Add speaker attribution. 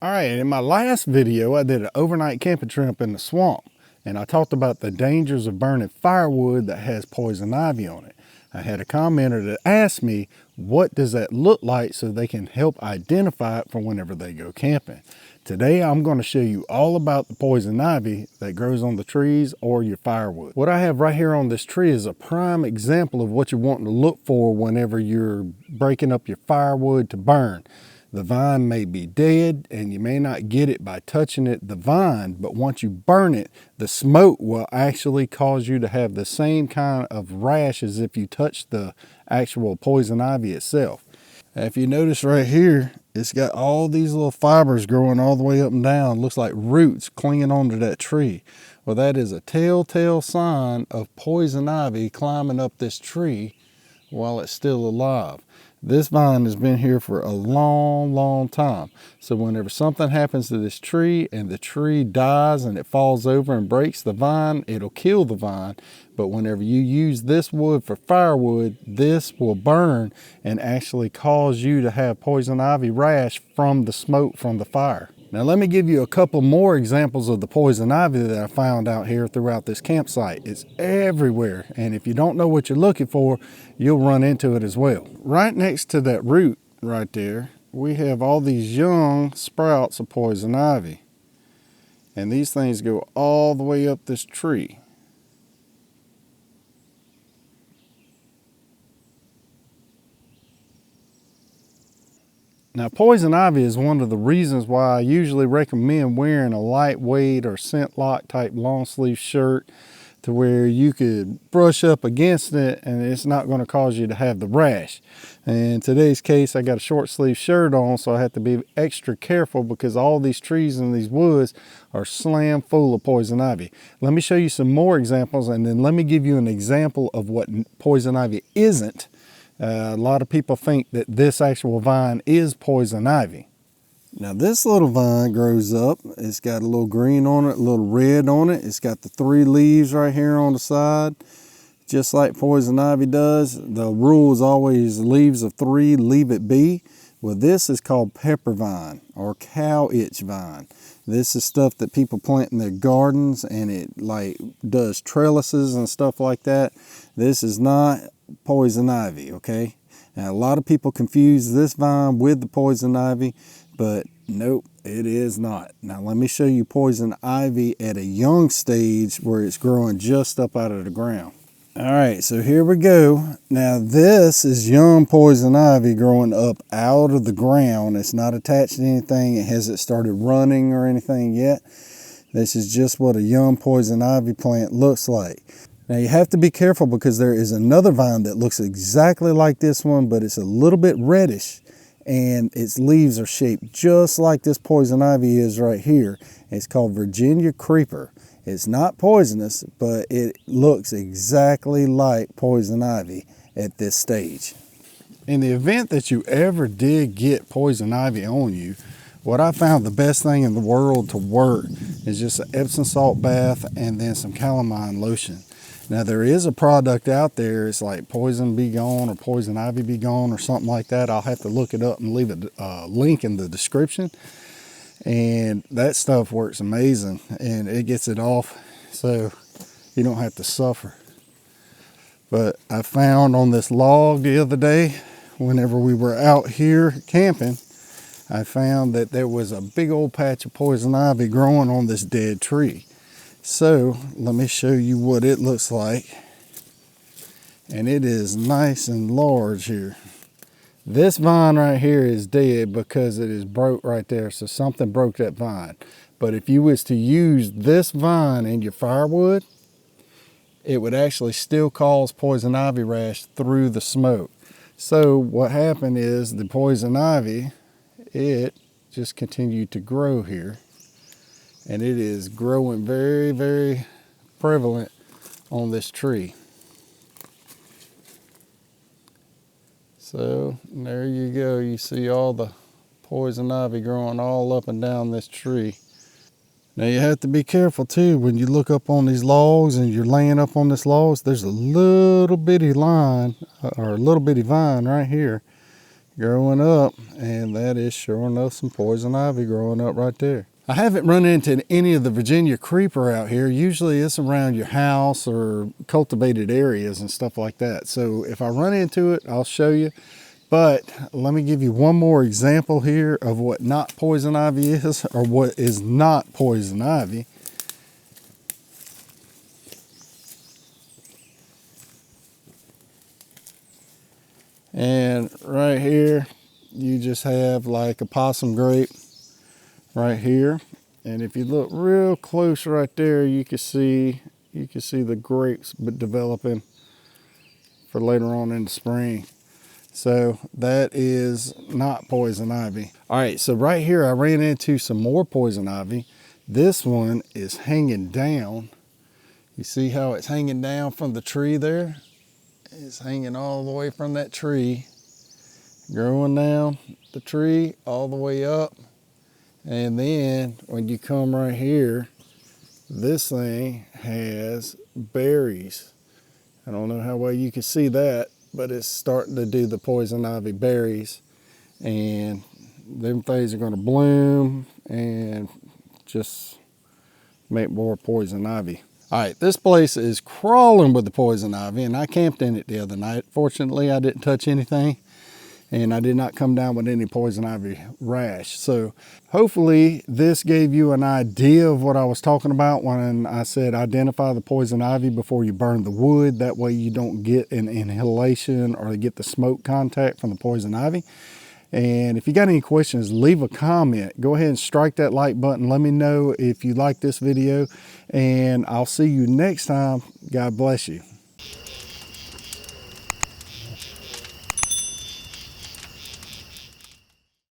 Speaker 1: All right, in my last video, I did an overnight camping trip in the swamp, and I talked about the dangers of burning firewood that has poison ivy on it. I had a commenter that asked me, what does that look like so they can help identify it for whenever they go camping. Today, I'm going to show you all about the poison ivy that grows on the trees or your firewood. What I have right here on this tree is a prime example of what you're wanting to look for whenever you're breaking up your firewood to burn. The vine may be dead and you may not get it by touching the vine, but once you burn it, the smoke will actually cause you to have the same kind of rash as if you touched the actual poison ivy itself. If you notice right here, it's got all these little fibers growing all the way up and down. Looks like roots clinging onto that tree. Well, that is a telltale sign of poison ivy climbing up this tree while it's still alive. This vine has been here for a long time. So whenever something happens to this tree and the tree dies and it falls over and breaks the vine, it'll kill the vine. But whenever you use this wood for firewood, this will burn and actually cause you to have poison ivy rash from the smoke from the fire. Now let me give you a couple more examples of the poison ivy that I found out here throughout this campsite. It's everywhere, and if you don't know what you're looking for, you'll run into it as well. Right next to that root right there, we have all these young sprouts of poison ivy. And these things go all the way up this tree. Now, poison ivy is one of the reasons why I usually recommend wearing a lightweight or scent lock type long sleeve shirt to where you could brush up against it and it's not going to cause you to have the rash. In today's case, I got a short sleeve shirt on, so I have to be extra careful because all these trees and these woods are slam full of poison ivy. Let me show you some more examples, and then let me give you an example of what poison ivy isn't. A lot of people think that this actual vine is poison ivy. Now this little vine grows up. It's got a little green on it, a little red on it. It's got the 3 leaves right here on the side, just like poison ivy does. The rule is always leaves of 3, leave it be. Well, this is called pepper vine or cow itch vine. This is stuff that people plant in their gardens, and it like does trellises and stuff like that. This is not poison ivy, okay? Now a lot of people confuse this vine with the poison ivy, but nope, it is not. Now let me show you poison ivy at a young stage where it's growing just up out of the ground. All right, so here we go. Now this is young poison ivy growing up out of the ground. It's not attached to anything. It hasn't started running or anything yet. This is just what a young poison ivy plant looks like. Now you have to be careful because there is another vine that looks exactly like this one, but it's a little bit reddish and its leaves are shaped just like this poison ivy is right here. It's called Virginia creeper. It's not poisonous, but it looks exactly like poison ivy at this stage. In the event that you ever did get poison ivy on you, what I found the best thing in the world to work is just an Epsom salt bath and then some calamine lotion. Now there is a product out there, it's like Poison Be Gone or Poison Ivy Be Gone or something like that. I'll have to look it up and leave a link in the description. And that stuff works amazing and it gets it off so you don't have to suffer. But I found on this log the other day, whenever we were out here camping, I found that there was a big old patch of poison ivy growing on this dead tree. So let me show you what it looks like. And it is nice and large here. This vine right here is dead because it is broke right there. So something broke that vine. But if you was to use this vine in your firewood, it would actually still cause poison ivy rash through the smoke. So what happened is the poison ivy, it just continued to grow here. And it is growing very prevalent on this tree. So there you go. You see all the poison ivy growing all up and down this tree. Now you have to be careful too when you look up on these logs and you're laying up on this logs. There's a little bitty line or a little bitty vine right here. growing up, and that is sure enough some poison ivy growing up right there. I haven't run into any of the Virginia creeper out here. Usually it's around your house or cultivated areas and stuff like that. So if I run into it, I'll show you. But let me give you one more example here of what not poison ivy is, or what is not poison ivy. And right here, you just have like a possum grape right here. And if you look real close right there, you can see the grapes developing for later on in the spring. So that is not poison ivy. All right, so right here I ran into some more poison ivy. This one is hanging down. You see how it's hanging down from the tree there? It's hanging all the way from that tree, growing down the tree all the way up. And then when you come right here, this thing has berries. I don't know how well you can see that, but it's starting to do the poison ivy berries. And them things are gonna bloom and just make more poison ivy. All right, this place is crawling with the poison ivy, and I camped in it the other night. Fortunately, I didn't touch anything, and I did not come down with any poison ivy rash. So hopefully this gave you an idea of what I was talking about when I said identify the poison ivy before you burn the wood. That way you don't get an inhalation or get the smoke contact from the poison ivy. And if you got any questions, leave a comment. Go ahead and strike that like button. Let me know if you like this video, and I'll see you next time. God bless you.